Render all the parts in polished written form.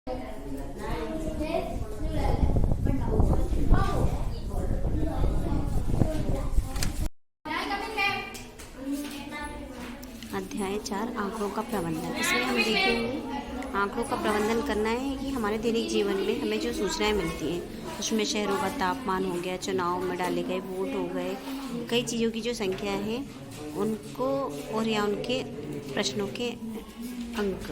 अध्याय 4 आंकड़ों का प्रबंधन। इसमें हम देखेंगे आंकड़ों का प्रबंधन करना है कि हमारे दैनिक जीवन में हमें जो सूचनाएं मिलती हैं उसमें शहरों का तापमान हो गया, चुनाव में डाले गए वोट हो गए, कई चीज़ों की जो संख्या है उनको और या उनके प्रश्नों के अंक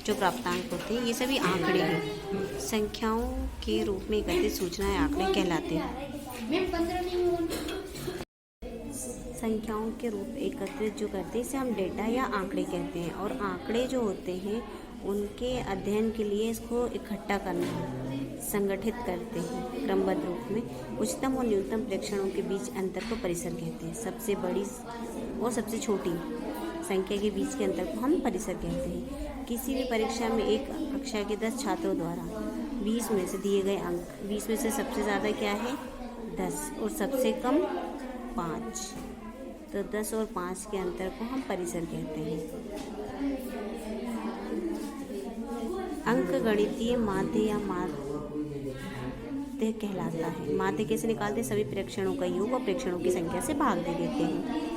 जो प्राप्तांक होते हैं, ये सभी आंकड़े हैं। संख्याओं के रूप में एकत्रित सूचनाएं आंकड़े कहलाते हैं। संख्याओं के रूप एकत्रित जो करते हैं इसे हम डेटा या आंकड़े कहते हैं। और आंकड़े जो होते हैं उनके अध्ययन के लिए इसको इकट्ठा करना, संगठित करते हैं क्रमबद्ध रूप में। उच्चतम और न्यूनतम प्रेक्षणों के बीच अंतर को परिसर कहते हैं। सबसे बड़ी और सबसे छोटी संख्या के बीच के अंतर को हम परिसर कहते हैं। किसी भी परीक्षा में एक कक्षा के 10 छात्रों द्वारा 20 में से दिए गए अंक, 20 में से सबसे ज़्यादा क्या है 10 और सबसे कम 5, तो 10 और 5 के अंतर को हम परिसर कहते हैं। अंक गणितीय माध्य या माध्य कहलाता है। माध्य कैसे निकालते हैं? सभी प्रेक्षणों का योग और प्रेक्षणों की संख्या से भाग दे देते हैं।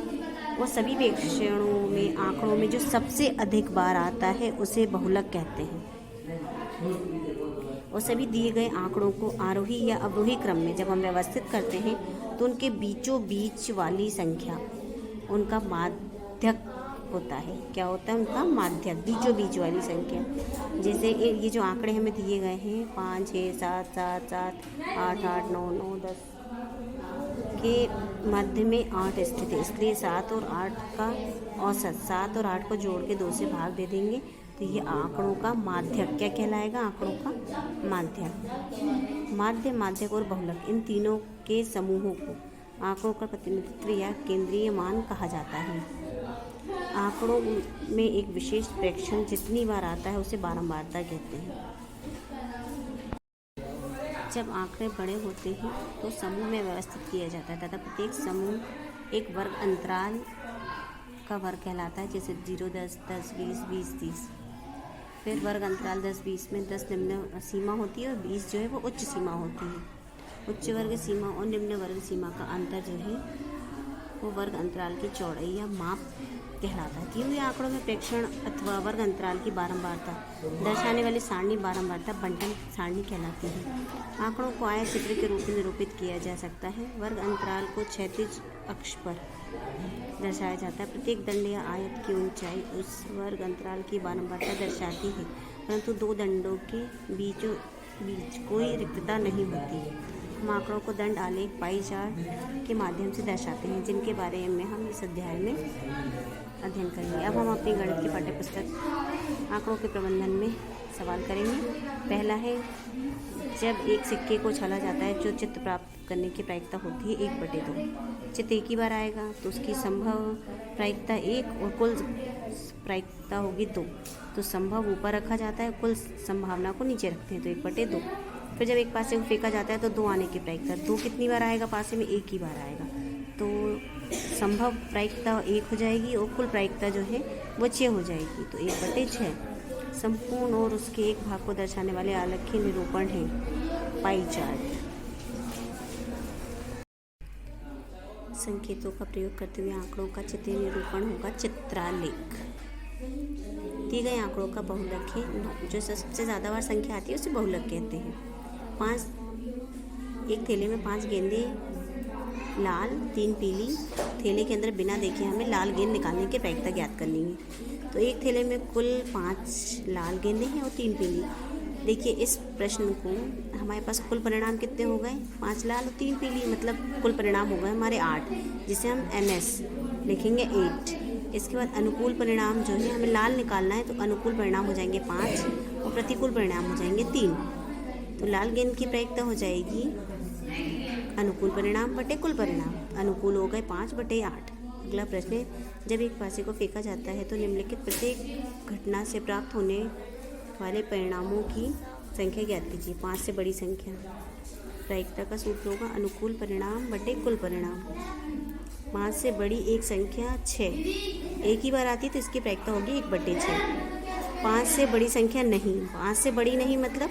वो सभी प्रेक्षणों में आंकड़ों में जो सबसे अधिक बार आता है उसे बहुलक कहते हैं। और सभी दिए गए आंकड़ों को आरोही या अवरोही क्रम में जब हम व्यवस्थित करते हैं तो उनके बीचों बीच वाली संख्या उनका माध्यक होता है। क्या होता है? उनका माध्यक, बीचों बीच वाली संख्या। जैसे ये जो आंकड़े हमें दिए गए हैं 5, 6, 7, 7, 7, 8, 8, 9, 9, 10 के मध्य में 8 स्थित है, इसलिए 7 और 8 का औसत 7 और 8 को जोड़ के 2 से भाग दे देंगे तो ये आंकड़ों का माध्यक क्या कहलाएगा? आंकड़ों का माध्यक। माध्य, माध्यक और बहुलक इन तीनों के समूहों को आंकड़ों का प्रतिनिधित्व या केंद्रीय मान कहा जाता है। आंकड़ों में एक विशेष प्रेक्षण जितनी बार आता है उसे बारंबारता कहते हैं। जब आंकड़े बड़े होते हैं तो समूह में व्यवस्थित किया जाता है तथा प्रत्येक समूह एक वर्ग अंतराल का वर्ग कहलाता है। जैसे 0, 10, 10, 20, 20, 30। फिर वर्ग अंतराल 10, 20 में 10 निम्न सीमा होती है और 20 जो है वो उच्च सीमा होती है। उच्च वर्ग सीमा और निम्न वर्ग सीमा का अंतर जो है वो वर्ग अंतराल की चौड़ाई या माप कहलाता है। दिए हुए आंकड़ों में प्रेक्षण अथवा वर्ग अंतराल की बारंबारता दर्शाने वाली सारणी बारंबारता बंटन सारणी कहलाती है। आंकड़ों को आयत चित्र के रूप में निरूपित किया जा सकता है। वर्ग अंतराल को क्षैतिज अक्ष पर दर्शाया जाता है। प्रत्येक दंड या आयत की ऊंचाई उस वर्ग अंतराल की बारंबारता दर्शाती है, परंतु दो दंडों के बीचों बीच कोई रिक्तता नहीं होती। हम आंकड़ों को दंड आलेख पाई चार्ट के माध्यम से दर्शाते हैं, जिनके बारे में हम इस अध्याय में अध्ययन करेंगे। अब हम अपनी गणित की पाठ्यपुस्तक आंकड़ों के प्रबंधन में सवाल करेंगे। पहला है, जब एक सिक्के को छाला जाता है जो चित्त प्राप्त करने की प्रायिकता होती है 1/2। चित्त एक ही बार आएगा तो उसकी संभव प्रायिकता 1 और कुल प्रायिकता होगी 2। तो संभव ऊपर रखा जाता है, कुल संभावना को नीचे रखते हैं तो 1/2। फिर जब एक पासे को फेंका जाता है तो 2 आने की प्रायिकता, 2 कितनी बार आएगा पासे में? 1 ही बार आएगा। तो संभव प्रायिकता 1 हो जाएगी और कुल प्रायिकता जो है वो 6 हो जाएगी। तो 1/6 संपूर्ण और उसके एक भाग को दर्शाने वाले आलेखीय निरूपण है पाई चार्ट। संकेतों का प्रयोग करते हुए आंकड़ों का चित्रीय निरूपण होगा चित्रालेख। दिए गए आंकड़ों का बहुलक है 9। जो सबसे ज़्यादा बार संख्या आती है उसे बहुलक कहते हैं। 5 एक थैले में 5 गेंदें लाल, 3 पीली। थैले के अंदर बिना देखे हमें लाल गेंद निकालने की प्रायिकता ज्ञात करनी है। तो एक थैले में कुल 5 लाल गेंदें हैं और 3 पीली। देखिए इस प्रश्न को हमारे पास कुल परिणाम कितने हो गए? 5 लाल और 3 पीली, मतलब कुल परिणाम हो गए हमारे 8, जिसे हम NS लिखेंगे 8। इसके बाद अनुकूल परिणाम जो है, हमें लाल निकालना है तो अनुकूल परिणाम हो जाएंगे 5 और प्रतिकूल परिणाम हो जाएंगे 3। तो लाल गेंद की प्रायिकता हो जाएगी अनुकूल परिणाम बटे कुल परिणाम। अनुकूल हो गए 5/8। अगला प्रश्न है, जब एक पासे को फेंका जाता है तो निम्नलिखित प्रत्येक घटना से प्राप्त होने वाले परिणामों की संख्या ज्ञात कीजिए। 5 से बड़ी संख्या। प्रायिकता का सूत्र होगा अनुकूल परिणाम बटे कुल परिणाम। 5 से बड़ी एक संख्या 6 एक ही बार आती है तो इसकी प्रायिकता होगी 1/6। 5 से बड़ी संख्या नहीं, 5 से बड़ी नहीं मतलब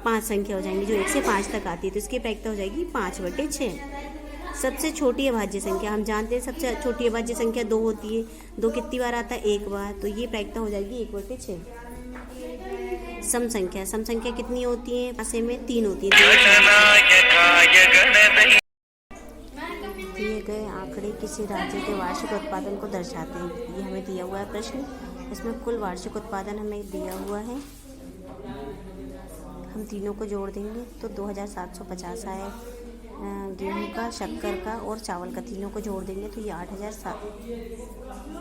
5 संख्या हो जाएंगी जो 1 से 5 तक आती है, तो इसकी प्रायिकता हो जाएगी 5/6। सबसे छोटी अभाज्य संख्या, हम जानते हैं सबसे छोटी अभाज्य संख्या 2 होती है। 2 कितनी बार आता है? 1 बार, तो ये प्रायिकता हो जाएगी 1/6। सम संख्या, सम संख्या कितनी होती है? पासे में 3 होती है। दिए गए आंकड़े किसी राज्य के वार्षिक उत्पादन को दर्शाते हैं। ये हमें दिया हुआ है प्रश्न, इसमें कुल वार्षिक उत्पादन हमें दिया हुआ है। हम तीनों को जोड़ देंगे तो 2750 आए, गेहूँ का, शक्कर का और चावल का, तीनों को जोड़ देंगे तो ये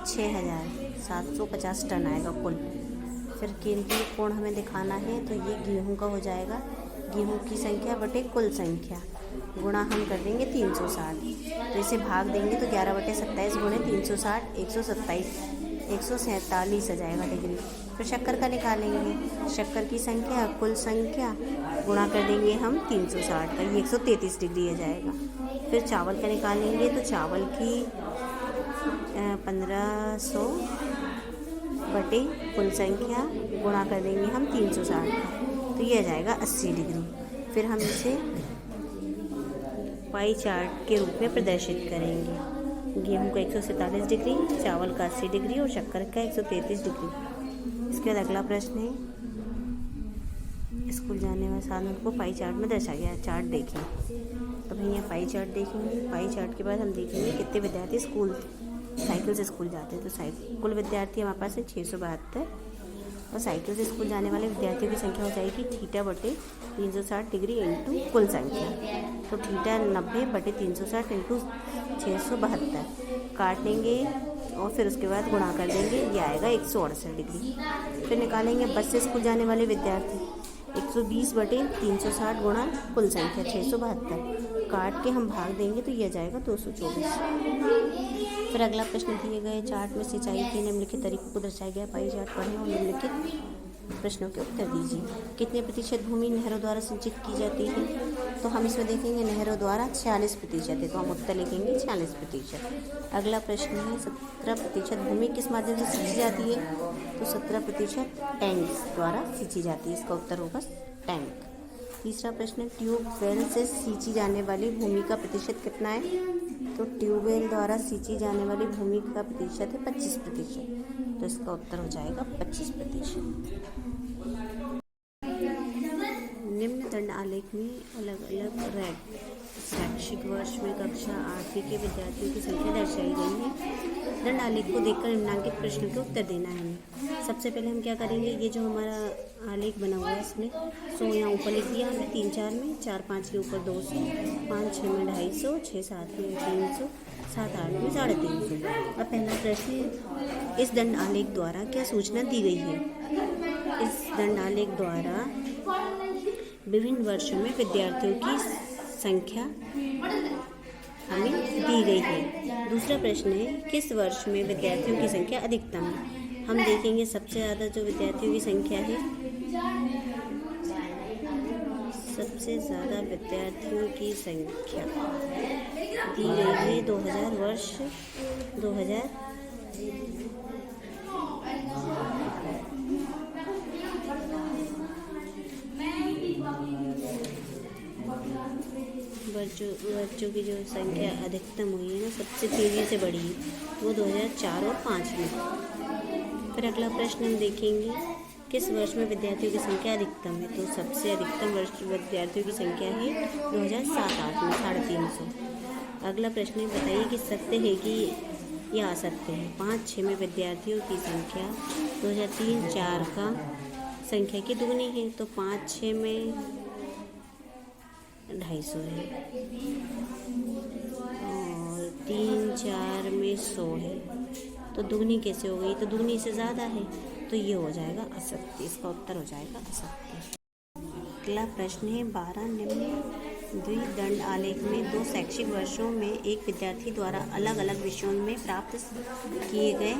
6750 टन आएगा कुल। फिर केंद्रीय कोण हमें दिखाना है, तो ये गेहूँ का हो जाएगा, गेहूँ की संख्या बटे कुल संख्या, गुणा हम कर देंगे 360, तो इसे भाग देंगे तो 11/27 गुणे 360 147 आ जाएगा डिग्री। फिर शक्कर का निकालेंगे, शक्कर की संख्या कुल संख्या गुणा कर देंगे हम 360 का, ये 133 डिग्री आ जाएगा। फिर चावल का निकालेंगे तो चावल की 1500 बटे कुल संख्या गुणा कर देंगे हम 360 का, तो ये आ जाएगा 80 डिग्री। फिर हम इसे पाई चार्ट के रूप में प्रदर्शित करेंगे। गेहूं का 147 डिग्री, चावल का 80 डिग्री और शक्कर का 133 डिग्री। इसके बाद अगला प्रश्न है, स्कूल जाने वाले साधन को पाई चार्ट में दर्शाया गया है। चार्ट देखें, तो भैया पाई चार्ट देखेंगे। पाई चार्ट के बाद हम देखेंगे कितने विद्यार्थी साइकिल से स्कूल जाते हैं। तो कुल विद्यार्थी हमारे पास है 672 और साइकिल से स्कूल जाने वाले विद्यार्थियों की संख्या हो जाएगी θ/360 डिग्री इंटू कुल संख्या, तो θ/90/360 इंटू 672 काट लेंगे और फिर उसके बाद गुणा कर देंगे, ये आएगा 168 डिग्री। फिर निकालेंगे बस से स्कूल जाने वाले विद्यार्थी, 120/360 गुणा कुल संख्या 672 काट के हम भाग देंगे तो ये जाएगा 224। फिर अगला प्रश्न दिए गए चार्ट में सिंचाई के निम्नलिखित तरीकों को दर्शाया गया। पाई चार्ट पढ़ें और निम्नलिखित प्रश्नों के उत्तर दीजिए। कितने प्रतिशत भूमि नहरों द्वारा सिंचित की जाती है? तो हम इसमें देखेंगे नहरों द्वारा 46% है, तो हम उत्तर लिखेंगे 46%। अगला प्रश्न है 17% भूमि किस माध्यम से सिंची जाती है? तो 17% टैंक द्वारा सिंची जाती है, इसका उत्तर होगा टैंक। तीसरा प्रश्न, ट्यूबवेल से सींची जाने वाली भूमि का प्रतिशत कितना है? तो ट्यूबवेल द्वारा सींची जाने वाली भूमि का प्रतिशत है 25%, तो इसका उत्तर हो जाएगा 25%। निम्न दंड आलेख में अलग अलग शैक्षिक वर्ष में कक्षा 8वीं के विद्यार्थियों की संख्या दर्शाई गई है। दंड आलेख को देखकर निम्नलिखित प्रश्न के उत्तर देना है हमें। सबसे पहले हम क्या करेंगे, ये जो हमारा आलेख बना हुआ है इसमें 100 यहाँ ऊपर लिख दिया हमने, 3 4 में, 4 5 के ऊपर 200, 5 6 में 250, 6 7 में 300, 7 8 में 350। अब पहला प्रश्न, इस दंड आलेख द्वारा क्या सूचना दी गई है? इस दंड आलेख द्वारा विभिन्न वर्षों में विद्यार्थियों की संख्या हमें दी गई है। दूसरा प्रश्न है, किस वर्ष में विद्यार्थियों की संख्या अधिकतम है? हम देखेंगे सबसे ज़्यादा जो विद्यार्थियों की संख्या है, सबसे ज़्यादा विद्यार्थियों की संख्या दी गई है 2000 वर्ष 2000 बच्चों की जो संख्या अधिकतम हुई है ना, सबसे तेज़ी से बढ़ी है, वो 2004 और 5 में। फिर अगला प्रश्न हम देखेंगे, किस वर्ष में विद्यार्थियों की संख्या अधिकतम है? तो सबसे अधिकतम वर्ष विद्यार्थियों की संख्या है 2007-8 में 350। अगला प्रश्न है, बताइए कि सत्य है कि या असत्य है? 5-6 में विद्यार्थियों की संख्या 2003-4 का संख्या की दुगनी है, तो 5-6 में 250 है और 3-4 में 100 है, तो दुगनी कैसे हो गई? तो दुगनी से ज़्यादा है, तो ये हो जाएगा असत्य, इसका उत्तर हो जाएगा असत्य। अगला प्रश्न है 12, निम्न द्विदंड आलेख में 2 शैक्षिक वर्षों में एक विद्यार्थी द्वारा अलग अलग विषयों में प्राप्त किए गए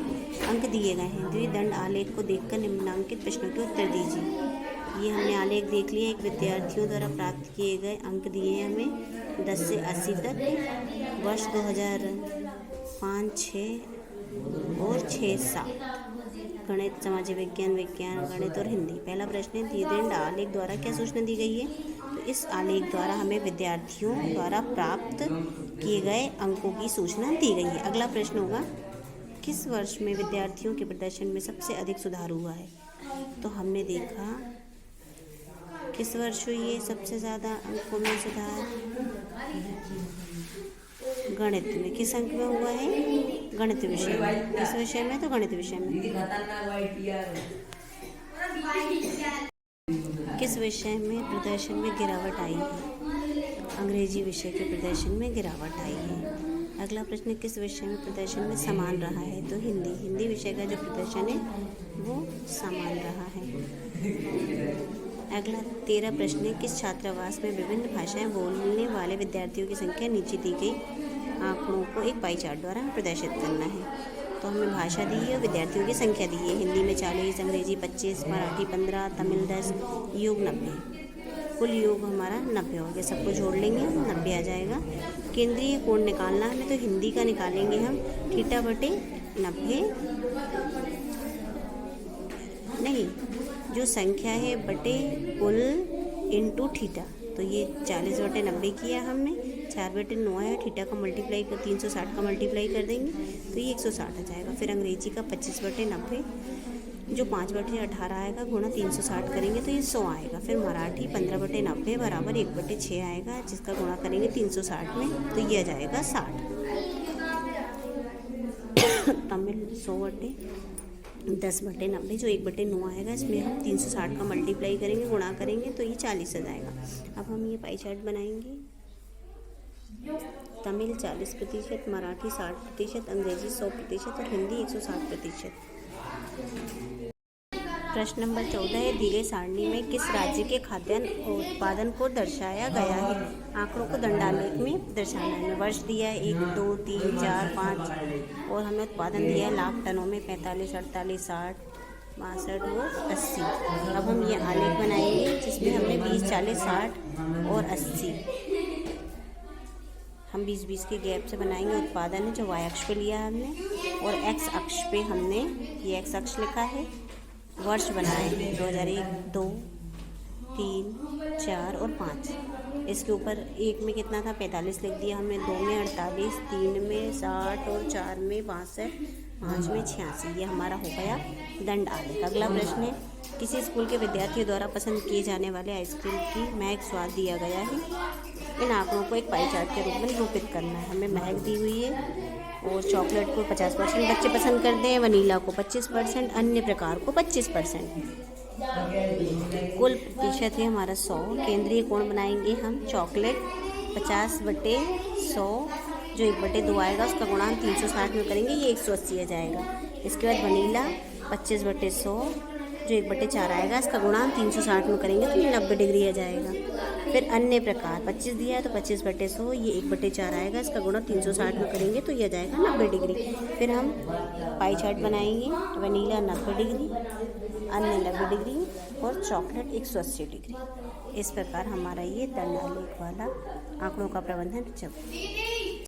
अंक दिए गए हैं। द्विदंड आलेख को देखकर निम्नलिखित प्रश्नों के उत्तर दीजिए। ये हमने आलेख देख लिया, एक विद्यार्थियों द्वारा प्राप्त किए गए अंक दिए हैं हमें 10 से 80 तक, वर्ष 2005-6 और 6-7। गणित, सामाजिक विज्ञान, विज्ञान, गणित और हिंदी। पहला प्रश्न है, दिए गए आलेख द्वारा क्या सूचना दी गई है? तो इस आलेख द्वारा हमें विद्यार्थियों द्वारा प्राप्त किए गए अंकों की सूचना दी गई है। अगला प्रश्न होगा, किस वर्ष में विद्यार्थियों के प्रदर्शन में सबसे अधिक सुधार हुआ है? तो हमने देखा किस वर्ष हुई है सबसे ज़्यादा अंकों में सुधार? गणित में। किस अंक में हुआ है? गणित विषय में। किस विषय में? तो गणित विषय में। किस विषय में प्रदर्शन में गिरावट आई है? अंग्रेजी विषय के प्रदर्शन में गिरावट आई है। अगला प्रश्न, किस विषय में प्रदर्शन में समान रहा है? तो हिंदी। हिंदी विषय का जो प्रदर्शन है वो समान रहा है। अगला 13 प्रश्न है, किस छात्रावास में विभिन्न भाषाएं बोलने वाले विद्यार्थियों की संख्या नीचे दी गई आंकड़ों को एक पाई चार्ट द्वारा प्रदर्शित करना है। तो हमें भाषा दी है और विद्यार्थियों की संख्या दी है। हिंदी में 40, अंग्रेजी 25, मराठी 15, तमिल 10, योग 90। कुल योग हमारा 90 हो गया। सबको जोड़ लेंगे 90 आ जाएगा। केंद्रीय कोण निकालना हमें, तो हिंदी का निकालेंगे हम θ/90 नहीं, जो संख्या है बटे कुल इंटू थीटा। तो ये 40/90 किया हमने, 4/9 है, थीटा का मल्टीप्लाई कर 360 का मल्टीप्लाई कर देंगे तो ये 160 आ जाएगा। फिर अंग्रेजी का 25/90 जो 5/18 आएगा गुणा 360 करेंगे तो ये 100 आएगा। फिर मराठी 15/90 बराबर 1/6 आएगा, जिसका गुणा करेंगे 360 में तो ये आ जाएगा 60। तमिल 100/10/90 जो 1/9 आएगा, इसमें हम 360 का मल्टीप्लाई करेंगे, गुणा करेंगे तो ये 40 आ जाएगा। अब हम ये पाई चार्ट बनाएंगे। तमिल 40%, मराठी 60%, अंग्रेजी 100% और हिंदी 160%। प्रश्न नंबर 14 है, दी गई सारणी में किस राज्य के खाद्यान्न उत्पादन को दर्शाया गया है? आंकड़ों को दंडालेख में दर्शाना है। वर्ष दिया है 1, 2, 3, 4, 5 और हमें उत्पादन दिया है लाख टनों में 45, 48, 60, 62 और 80। अब हम ये आलेख बनाएंगे जिसमें हमने 20, 40, 60 और 80 हम 20-20 के गैप से बनाएंगे। उत्पादन है जो वाई अक्ष पे लिया है हमने और एक्स अक्ष पे हमने ये एक्स अक्ष लिखा है। वर्ष बनाए 2001, 2, 3, 4 और 5। इसके ऊपर 1 में कितना था 45 लिख दिया हमने, 2 में 48, 3 में 60 और 4 में 62, 5 में 86। ये हमारा हो गया दंड आलेख। अगला प्रश्न है, किसी स्कूल के विद्यार्थियों द्वारा पसंद किए जाने वाले आइसक्रीम की महक स्वाद दिया गया है। इन आंकड़ों को एक पाई चार्ट के रूप में निरूपित करना है। हमें महक दी हुई है और चॉकलेट को 50% बच्चे पसंद करते हैं, वनीला को 25%, अन्य प्रकार को 25%। कुल प्रतिशत है हमारा 100। केंद्रीय कोण बनाएंगे हम, चॉकलेट 50/100 जो 1/2 आएगा उसका गुणांक 360 में करेंगे, ये 180 आ जाएगा। इसके बाद वनीला 25/100 जो 1/4 आएगा, इसका गुणांक 360 में करेंगे तो ये 90 डिग्री आ जाएगा। फिर अन्य प्रकार 25 दिया है तो 25/100 ये 1/4 आएगा, इसका गुणा 360 में करेंगे तो ये आ जाएगा 90 डिग्री। फिर हम पाई चार्ट बनाएंगे, वनीला 90 डिग्री, अन्य 90 डिग्री और चॉकलेट 180 डिग्री। इस प्रकार हमारा ये दंडालेख वाला आंकड़ों का प्रबंधन जब